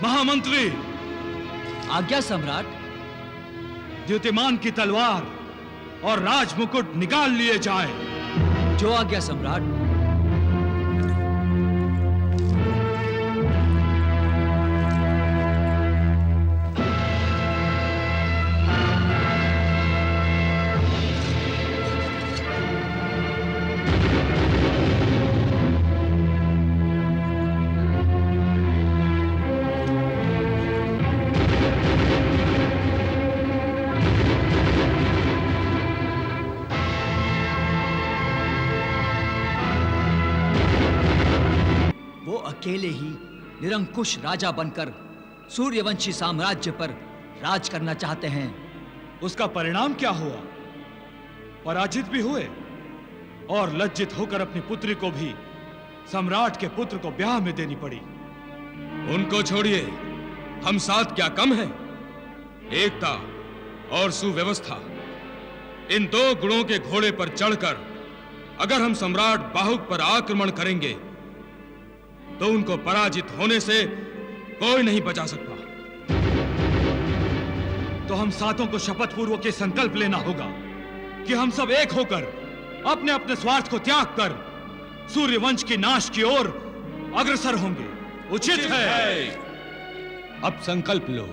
महामंत्री, आज्ञा सम्राट। द्युतिमान की तलवार और राज मुकुट निकाल लिए जाए। जो आज्ञा सम्राट। अकेले ही निरंकुश राजा बनकर सूर्यवंशी साम्राज्य पर राज करना चाहते हैं। उसका परिणाम क्या हुआ? पराजित भी हुए और लज्जित होकर अपनी पुत्री को भी सम्राट के पुत्र को ब्याह में देनी पड़ी। उनको छोड़िए, हम साथ क्या कम हैं? एकता और सुव्यवस्था, इन दो गुणों के घोड़े पर चढ़कर अगर हम सम्राट बाहुक पर आक्रमण करेंगे तो उनको पराजित होने से कोई नहीं बचा सकता। तो हम सातों को शपथ पूर्वक ये संकल्प लेना होगा कि हम सब एक होकर अपने अपने स्वार्थ को त्याग कर सूर्यवंश की नाश की ओर अग्रसर होंगे। उचित है। अब संकल्प लो।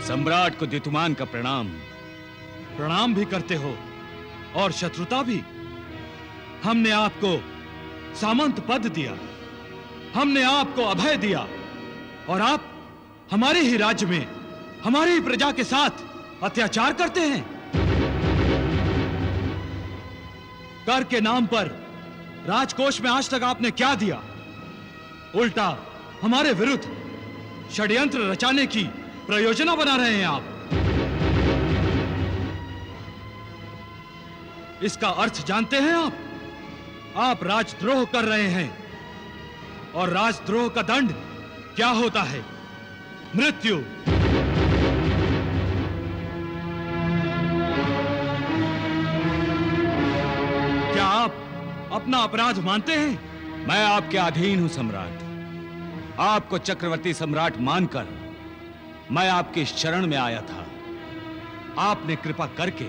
सम्राट को द्युतिमान का प्रणाम। प्रणाम भी करते हो और शत्रुता भी। हमने आपको सामंत पद दिया, हमने आपको अभय दिया और आप हमारे ही राज्य में हमारी ही प्रजा के साथ अत्याचार करते हैं। कर के नाम पर राजकोष में आज तक आपने क्या दिया? उल्टा हमारे विरुद्ध षड्यंत्र रचाने की प्रयोजना बना रहे हैं आप। इसका अर्थ जानते हैं आप? आप राजद्रोह कर रहे हैं और राजद्रोह का दंड क्या होता है? मृत्यु। क्या आप अपना अपराध मानते हैं? मैं आपके अधीन हूं सम्राट। आपको चक्रवर्ती सम्राट मानकर मैं आपकी शरण में आया था। आपने कृपा करके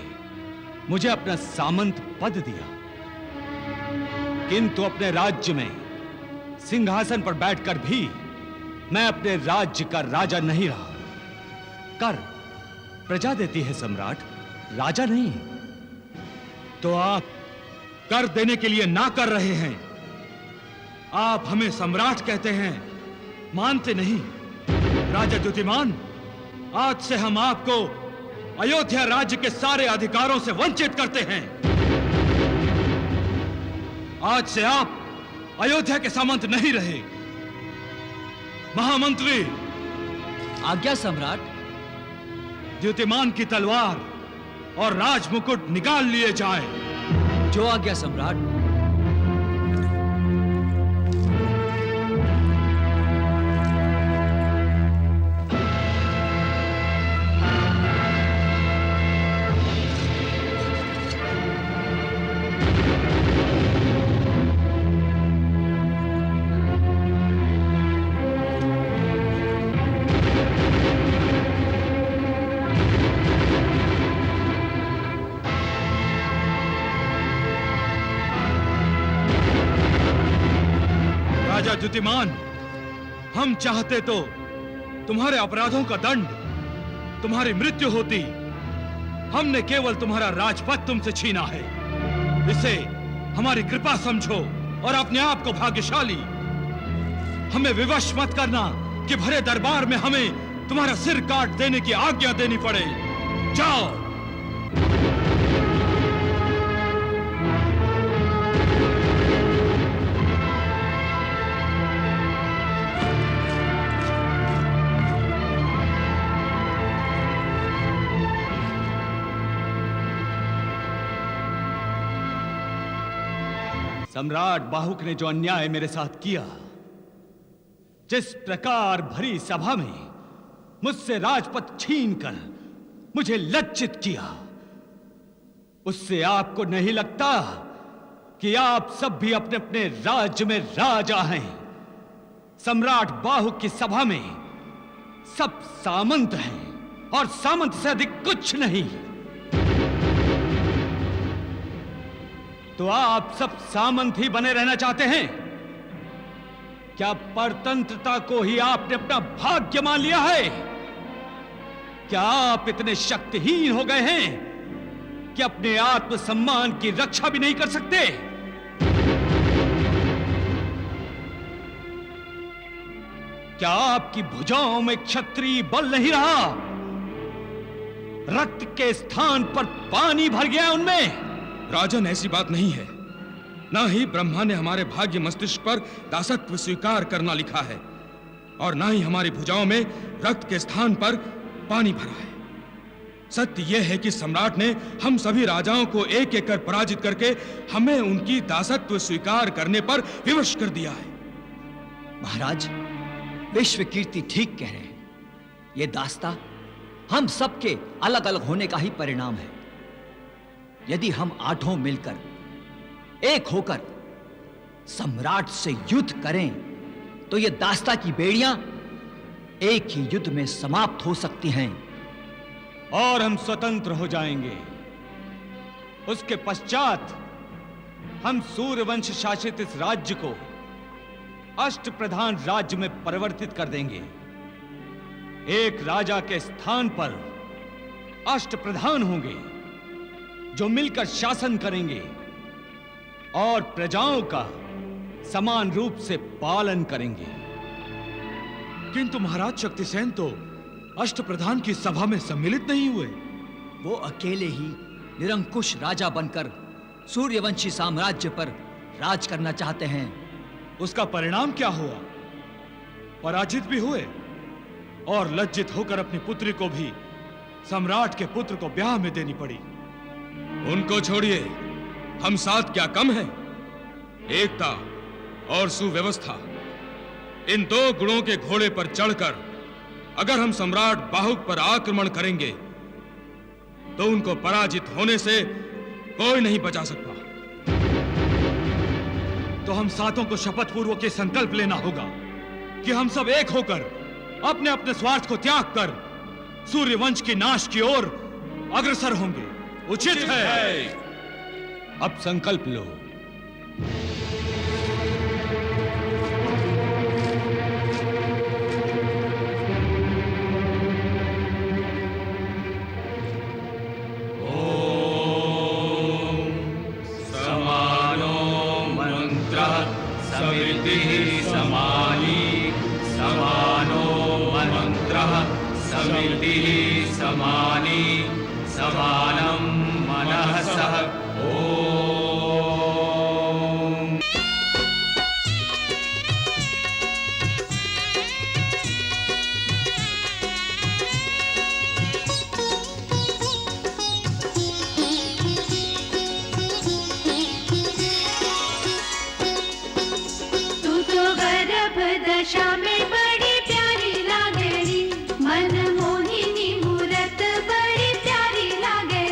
मुझे अपना सामंत पद दिया, किंतु अपने राज्य में सिंहासन पर बैठकर भी मैं अपने राज्य का राजा नहीं रहा। कर प्रजा देती है सम्राट, राजा नहीं। तो आप कर देने के लिए ना कर रहे हैं। आप हमें सम्राट कहते हैं, मानते नहीं। राजा द्युतिमान, आज से हम आपको अयोध्या राज्य के सारे अधिकारों से वंचित करते हैं। आज से आप अयोध्या के सामंत नहीं रहे। महामंत्री, आज्ञा सम्राट। द्युतिमान की तलवार और राज मुकुट निकाल लिए जाए। जो आज्ञा सम्राट। द्युतिमान, हम चाहते तो तुम्हारे अपराधों का दंड तुम्हारी मृत्यु होती। हमने केवल तुम्हारा राजपद तुमसे छीना है। इसे हमारी कृपा समझो और अपने आप को भाग्यशाली। हमें विवश मत करना कि भरे दरबार में हमें तुम्हारा सिर काट देने की आज्ञा देनी पड़े। जाओ। सम्राट बाहुक ने जो अन्याय मेरे साथ किया, जिस प्रकार भरी सभा में मुझसे राजपद छीनकर मुझे लज्जित किया, उससे आपको नहीं लगता कि आप सब भी अपने अपने राज्य में राजा हैं? सम्राट बाहुक की सभा में सब सामंत हैं और सामंत से अधिक कुछ नहीं। तो आप सब सामंत ही बने रहना चाहते हैं? क्या परतंत्रता को ही आपने अपना भाग्य मान लिया है? क्या आप इतने शक्तिहीन हो गए हैं कि अपने आत्मसम्मान की रक्षा भी नहीं कर सकते? क्या आपकी भुजाओं में क्षत्रिय बल नहीं रहा? रक्त के स्थान पर पानी भर गया उनमें? राजन, ऐसी बात नहीं है। ना ही ब्रह्मा ने हमारे भाग्य मस्तिष्क पर दासत्व स्वीकार करना लिखा है, और ना ही हमारी भुजाओं में रक्त के स्थान पर पानी भरा है। सत्य यह है कि सम्राट ने हम सभी राजाओं को एक एक कर पराजित करके हमें उनकी दासत्व स्वीकार करने पर विवश कर दिया है। महाराज, विश्व कीर्ति ठीक कह रहे हैं। यह दास्ता हम सबके अलग अलग होने का ही परिणाम है। यदि हम आठों मिलकर एक होकर सम्राट से युद्ध करें तो यह दास्ता की बेड़ियां एक ही युद्ध में समाप्त हो सकती हैं और हम स्वतंत्र हो जाएंगे। उसके पश्चात हम सूर्यवंश शासित इस राज्य को अष्ट प्रधान राज्य में परिवर्तित कर देंगे। एक राजा के स्थान पर अष्ट प्रधान होंगे जो मिलकर शासन करेंगे और प्रजाओं का समान रूप से पालन करेंगे। किंतु महाराज शक्तिसेन तो अष्टप्रधान की सभा में सम्मिलित नहीं हुए। वो अकेले ही निरंकुश राजा बनकर सूर्यवंशी साम्राज्य पर राज करना चाहते हैं। उसका परिणाम क्या हुआ? पराजित भी हुए और लज्जित होकर अपनी पुत्री को भी सम्राट के पुत्र को ब्याह में देनी पड़ी। उनको छोड़िए, हम साथ क्या कम हैं? एकता और सुव्यवस्था, इन दो गुणों के घोड़े पर चढ़कर अगर हम सम्राट बाहुक पर आक्रमण करेंगे तो उनको पराजित होने से कोई नहीं बचा सकता। तो हम सातों को शपथ पूर्वक ये संकल्प लेना होगा कि हम सब एक होकर अपने अपने स्वार्थ को त्याग कर सूर्यवंश की नाश की ओर अग्रसर होंगे। उचित है। अब संकल्प लो। समानो मंत्रः समितिः समानी, समानो मंत्रः समितिः समानी, समानं मनः सह ओम। तू तो गर्भ दशा में बड़ी प्यारी लागे री, मन मोहिनी मूरत बड़ी प्यारी लागे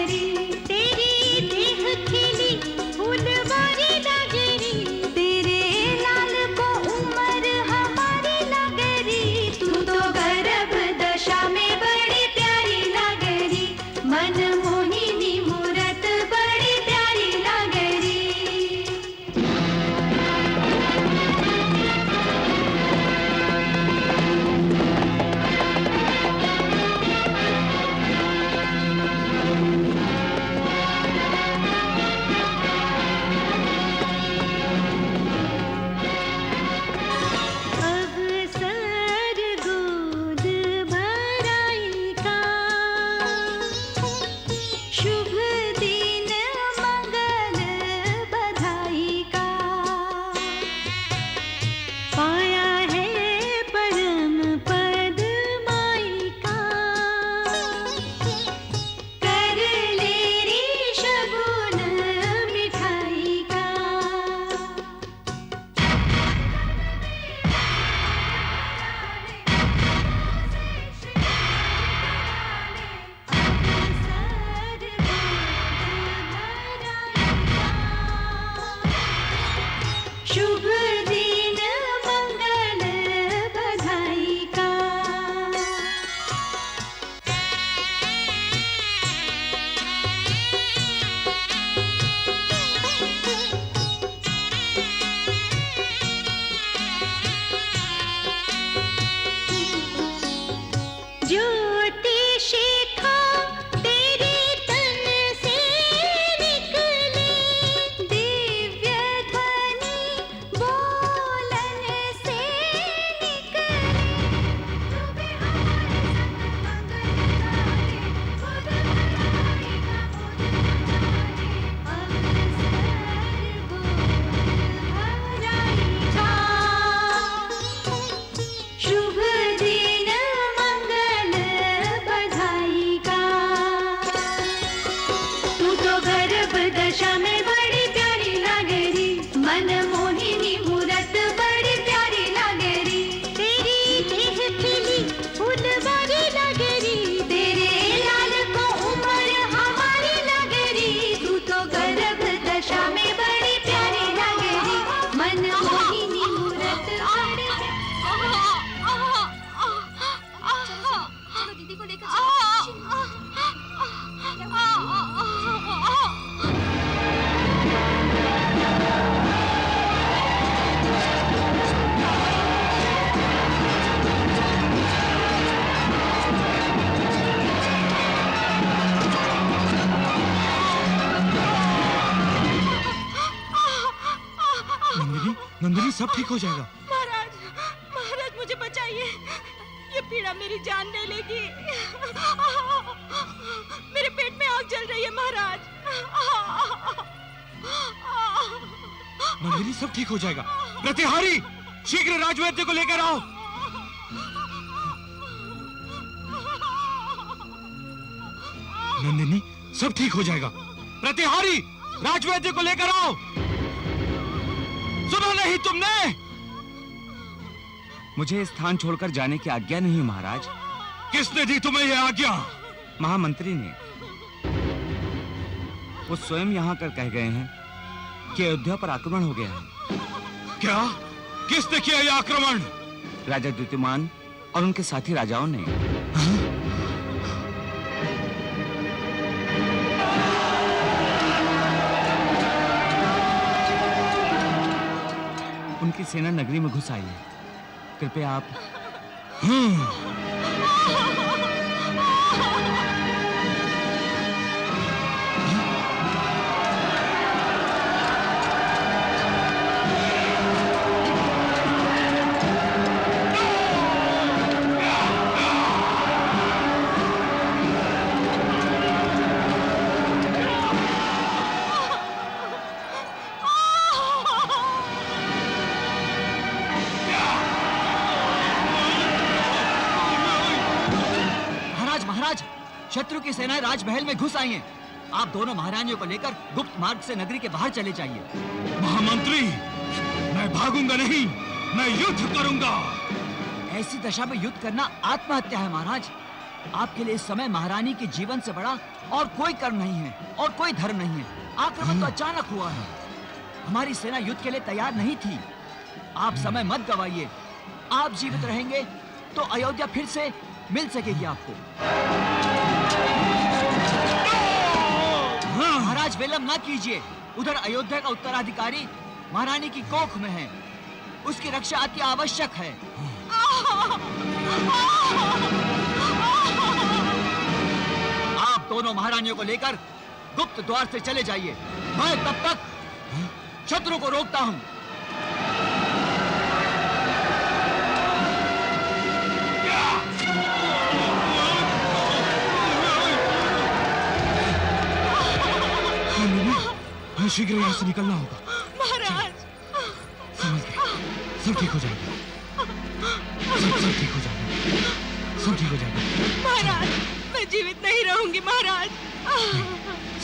सब ठीक हो जाएगा। महाराज, महाराज मुझे बचाइए, ये पीड़ा मेरी जान ले लेगी। मेरे पेट में आग जल रही है महाराज। नंदिनी सब ठीक हो जाएगा। प्रतिहारी शीघ्र राजवैद्य को लेकर आओ। नंदिनी सब ठीक हो जाएगा। प्रतिहारी राजवैद्य को लेकर आओ। सुना नहीं तुमने? मुझे स्थान छोड़कर जाने की आज्ञा नहीं महाराज। किसने दी तुम्हें यह आज्ञा? महामंत्री ने। वो स्वयं यहाँ कर कह गए हैं कि अयोध्या पर आक्रमण हो गया है। क्या? किसने किया यह आक्रमण? राजा द्युतिमान और उनके साथी राजाओं ने। उनकी सेना नगरी में घुस आई है। कृपया आप। शत्रु की सेनाएं राजमहल में घुस आई हैं। आप दोनों महारानियों को लेकर गुप्त मार्ग से नगरी के बाहर चले जाइए। महामंत्री, मैं भागूंगा नहीं, मैं युद्ध करूंगा। ऐसी दशा में युद्ध करना आत्महत्या है महाराज। आपके लिए इस समय महारानी के जीवन से बड़ा और कोई कर्म नहीं है और कोई धर्म नहीं है। आक्रमण तो अचानक हुआ है। हमारी सेना युद्ध के लिए तैयार नहीं थी। आप समय मत गवाइए। आप जीवित रहेंगे तो अयोध्या फिर से मिल सकेगी आपको। महाराज विलंब ना कीजिए। उधर अयोध्या का उत्तराधिकारी महारानी की कोख में है। उसकी रक्षा अति आवश्यक है। आप दोनों महारानियों को लेकर गुप्त द्वार से चले जाइए। मैं तब तक शत्रु को रोकता हूं। शीघ्र यहाँ से निकलना होगा। महाराज, समझ गए, सब ठीक हो जाएगा। सब ठीक हो जाएगा। सब ठीक हो जाएगा। महाराज, मैं जीवित नहीं रहूंगी महाराज।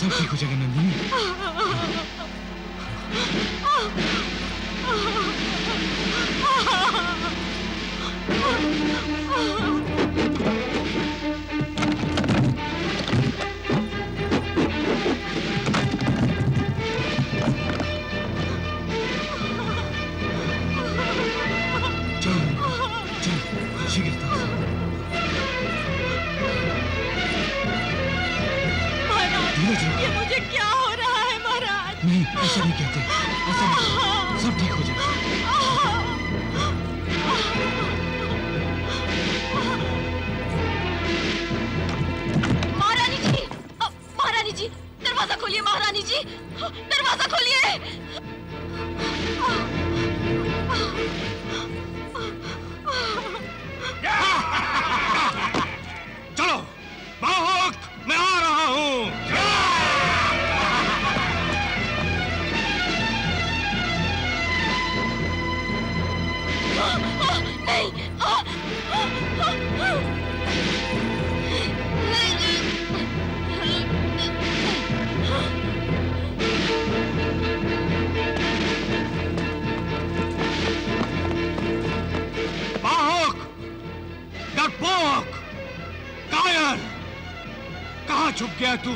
सब ठीक हो जाएगा नंदिनी। ये मुझे क्या हो रहा है महाराज? नहीं, ऐसा नहीं कहते। ऐसा नहीं। सब ठीक हो जाएगा। महारानी जी, महारानी जी, दरवाजा खोलिए। महारानी जी, दरवाजा खोलिए। चलो, भाग, मैं आ रहा हूँ। डरपोक, कायर, कहाँ छुप गया तू?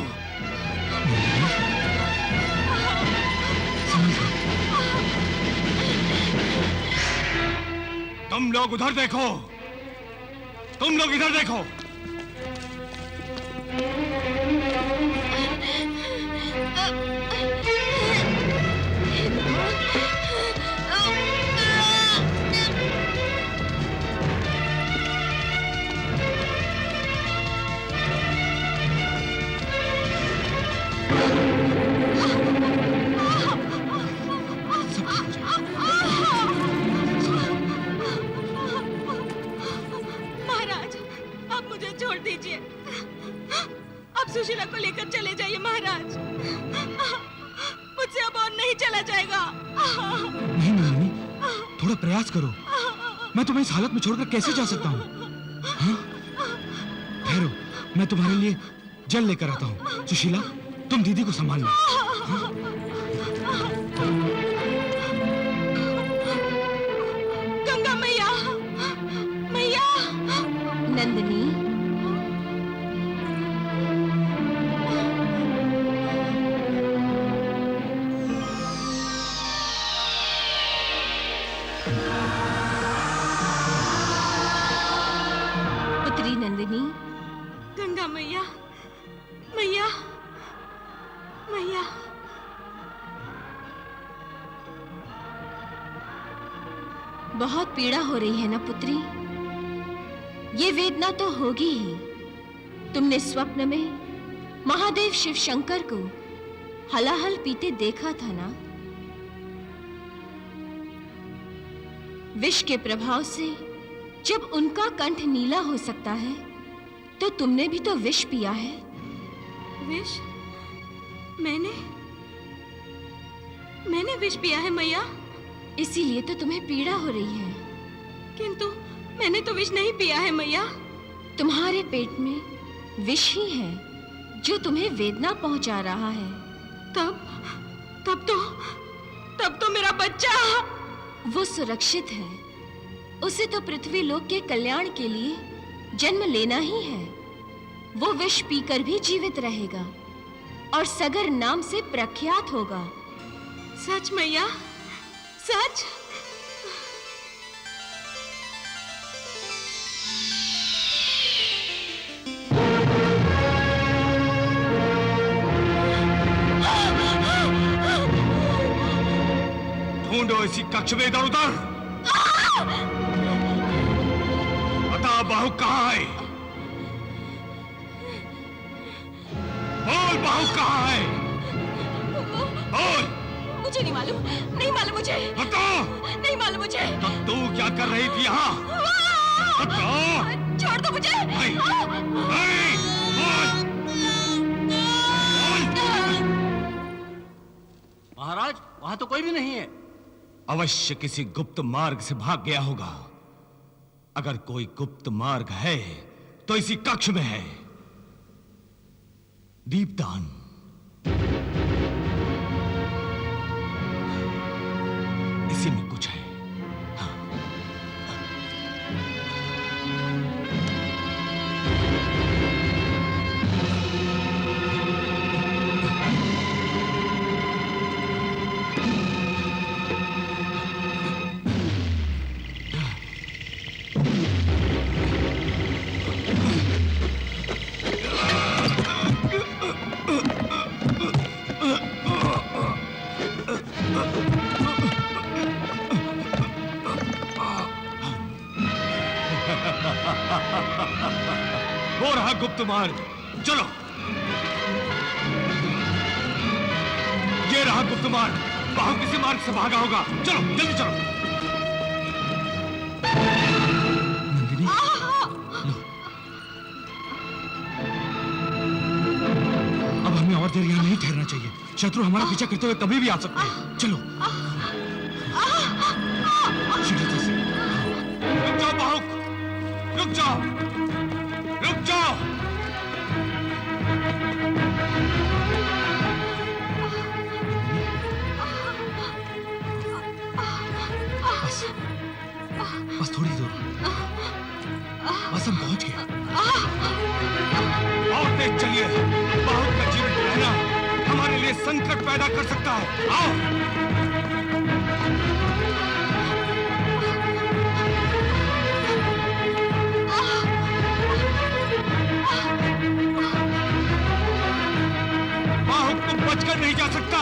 तुम लोग उधर देखो, तुम लोग इधर देखो। दीजिए। अब सुशीला को लेकर चले जाइए महाराज। मुझसे अब और नहीं चला जाएगा। नहीं नंदिनी, थोड़ा प्रयास करो। मैं तुम्हें इस हालत में छोड़कर कैसे जा सकता हूँ? हाँ? ठहरो, मैं तुम्हारे लिए जल लेकर आता हूँ। सुशीला, तुम दीदी को संभालना। हाँ? गंगा मैया, मैया। नंदिनी, पुत्री नंदिनी। गंगा मैया, मैया, मैया। बहुत पीड़ा हो रही है ना पुत्री? ये वेदना तो होगी ही। तुमने स्वप्न में महादेव शिव शंकर को हलाहल पीते देखा था ना? विष के प्रभाव से जब उनका कंठ नीला हो सकता है, तो तुमने भी तो विष पिया है। विष? मैंने विष पिया है मैया। इसीलिए तो तुम्हें पीड़ा हो रही है। किंतु मैंने तो विष नहीं पिया है मैया। तुम्हारे पेट में विष ही है जो तुम्हें वेदना पहुंचा रहा है। तब तो मेरा बच्चा। वो सुरक्षित है। उसे तो पृथ्वी लोक के कल्याण के लिए जन्म लेना ही है। वो विष पीकर भी जीवित रहेगा और सगर नाम से प्रख्यात होगा। सच मैया, सच? ढूंढो इसी कक्ष में इधर उधर। बता बाहु कहाँ है? बोल बाहु कहाँ है? बोल। मुझे नहीं मालूम, नहीं मालूम मुझे। बता। नहीं मालूम मुझे। तो तू क्या कर रही थी यहाँ? बता। छोड़ दो मुझे। नहीं, नहीं, बोल। महाराज, वहां तो कोई भी नहीं है। अवश्य किसी गुप्त मार्ग से भाग गया होगा। अगर कोई गुप्त मार्ग है तो इसी कक्ष में है। दीपदान। इसी में कुछ है। हो रहा गुप्त मार्ग। चलो, ये रहा गुप्त मार्ग। बाहु किसी मार्ग से भागा होगा। चलो जल्दी चलो। नंदिनी, लो। अब हमें और देर यहाँ नहीं ठहरना चाहिए। शत्रु हमारा पीछा करते हुए कभी भी आ सकते हैं। चलो। शीघ्रता से। रुक जाओ बाहु, रुक जाओ, रुक जाओ। बस थोड़ी दूर। बस हम पहुंच गए। और तेज चलिए। बाहु का जीवित रहना हमारे लिए संकट पैदा कर सकता है। आओ। बाहु को बचकर नहीं जा सकता।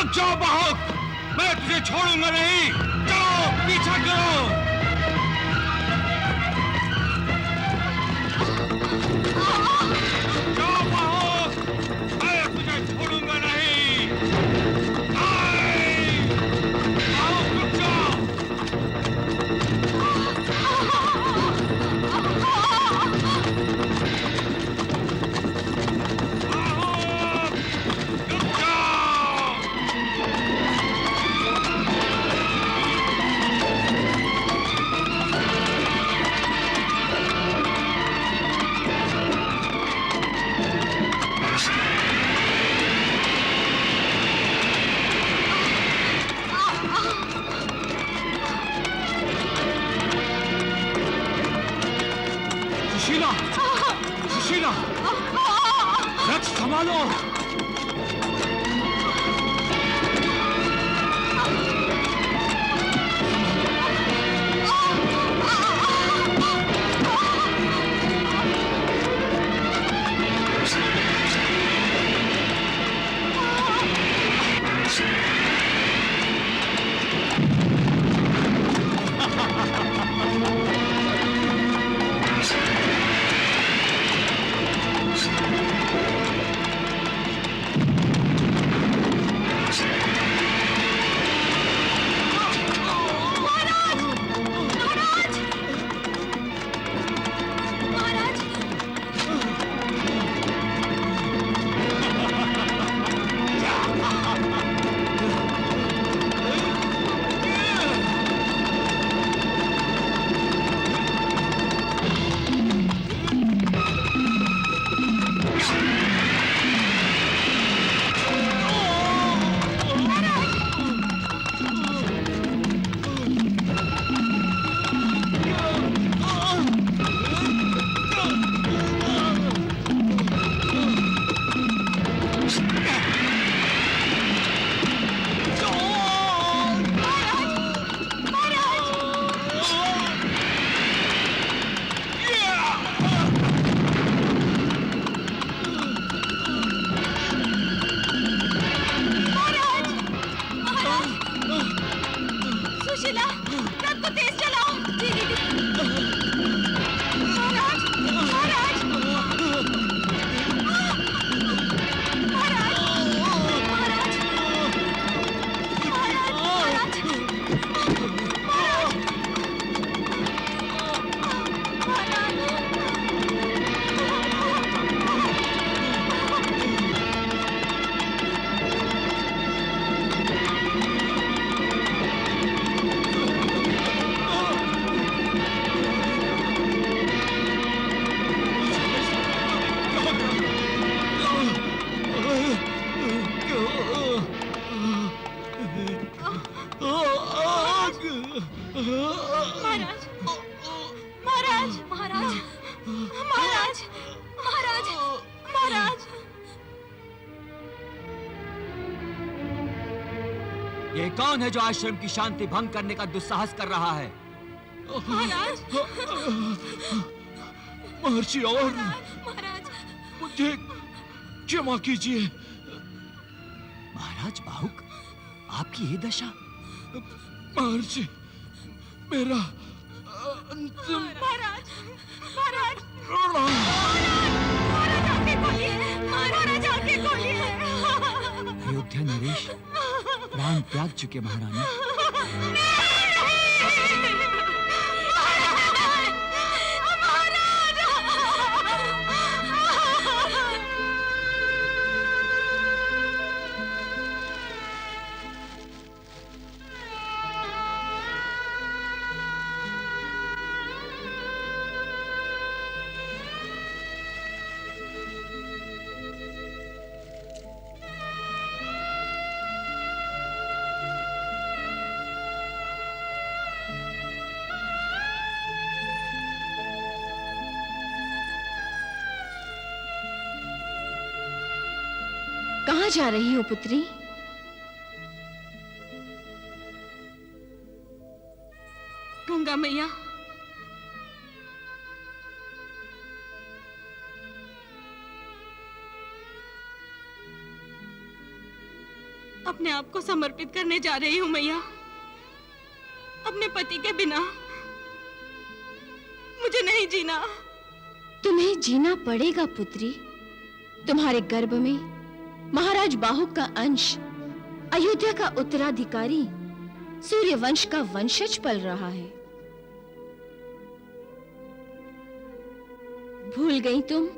रुक जाओ बाहुक, मैं तुझे छोड़ूंगा नहीं। चलो पीछा करो। जाओ बाहुक, मैं तुझे छोड़ूंगा नहीं। बाहुक रुक जाओ। सुशीला, सुशीला, रथ संभालो। महाराज, महाराज, महाराज, महाराज, महाराज, महाराज। ये कौन है जो आश्रम की शांति भंग करने का दुस्साहस कर रहा है? महाराज, महर्षि और महाराज, मुझे क्षमा कीजिए। महाराज बाहुक, आपकी ये दशा? महर्षि, मेरा अंतिम महाराज, महाराज, महाराज आंखें खोलिए, महाराज आंखें खोलिए। अयोध्या नरेश प्राण त्याग चुके महारानी। कहाँ जा रही हो पुत्री? गंगा मैया, अपने आप को समर्पित करने जा रही हूँ मैया। अपने पति के बिना मुझे नहीं जीना। तुम्हें जीना पड़ेगा पुत्री। तुम्हारे गर्भ में महाराज बाहुक का अंश, अयोध्या का उत्तराधिकारी, सूर्य वंश का वंशज पल रहा है। भूल गई तुम?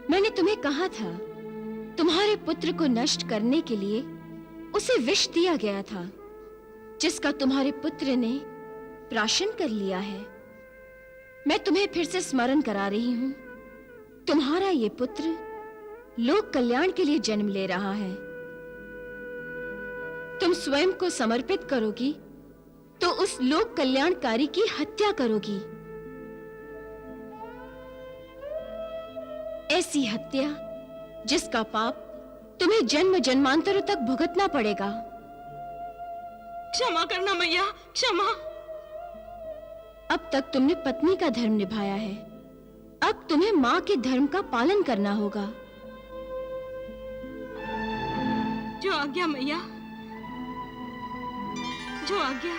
मैंने तुम्हें कहा था, तुम्हारे पुत्र को नष्ट करने के लिए उसे विष दिया गया था, जिसका तुम्हारे पुत्र ने प्राशन कर लिया है। मैं तुम्हें फिर से स्मरण करा रही हूं। तुम्हारा ये पुत्र लोक कल्याण के लिए जन्म ले रहा है। तुम स्वयं को समर्पित करोगी तो उस लोक कल्याणकारी की हत्या करोगी। ऐसी हत्या जिसका पाप तुम्हें जन्म जन्मांतरों तक भुगतना पड़ेगा। क्षमा करना मैया, क्षमा। अब तक तुमने पत्नी का धर्म निभाया है, अब तुम्हें मां के धर्म का पालन करना होगा। जो आज्ञा मैया, जो आज्ञा।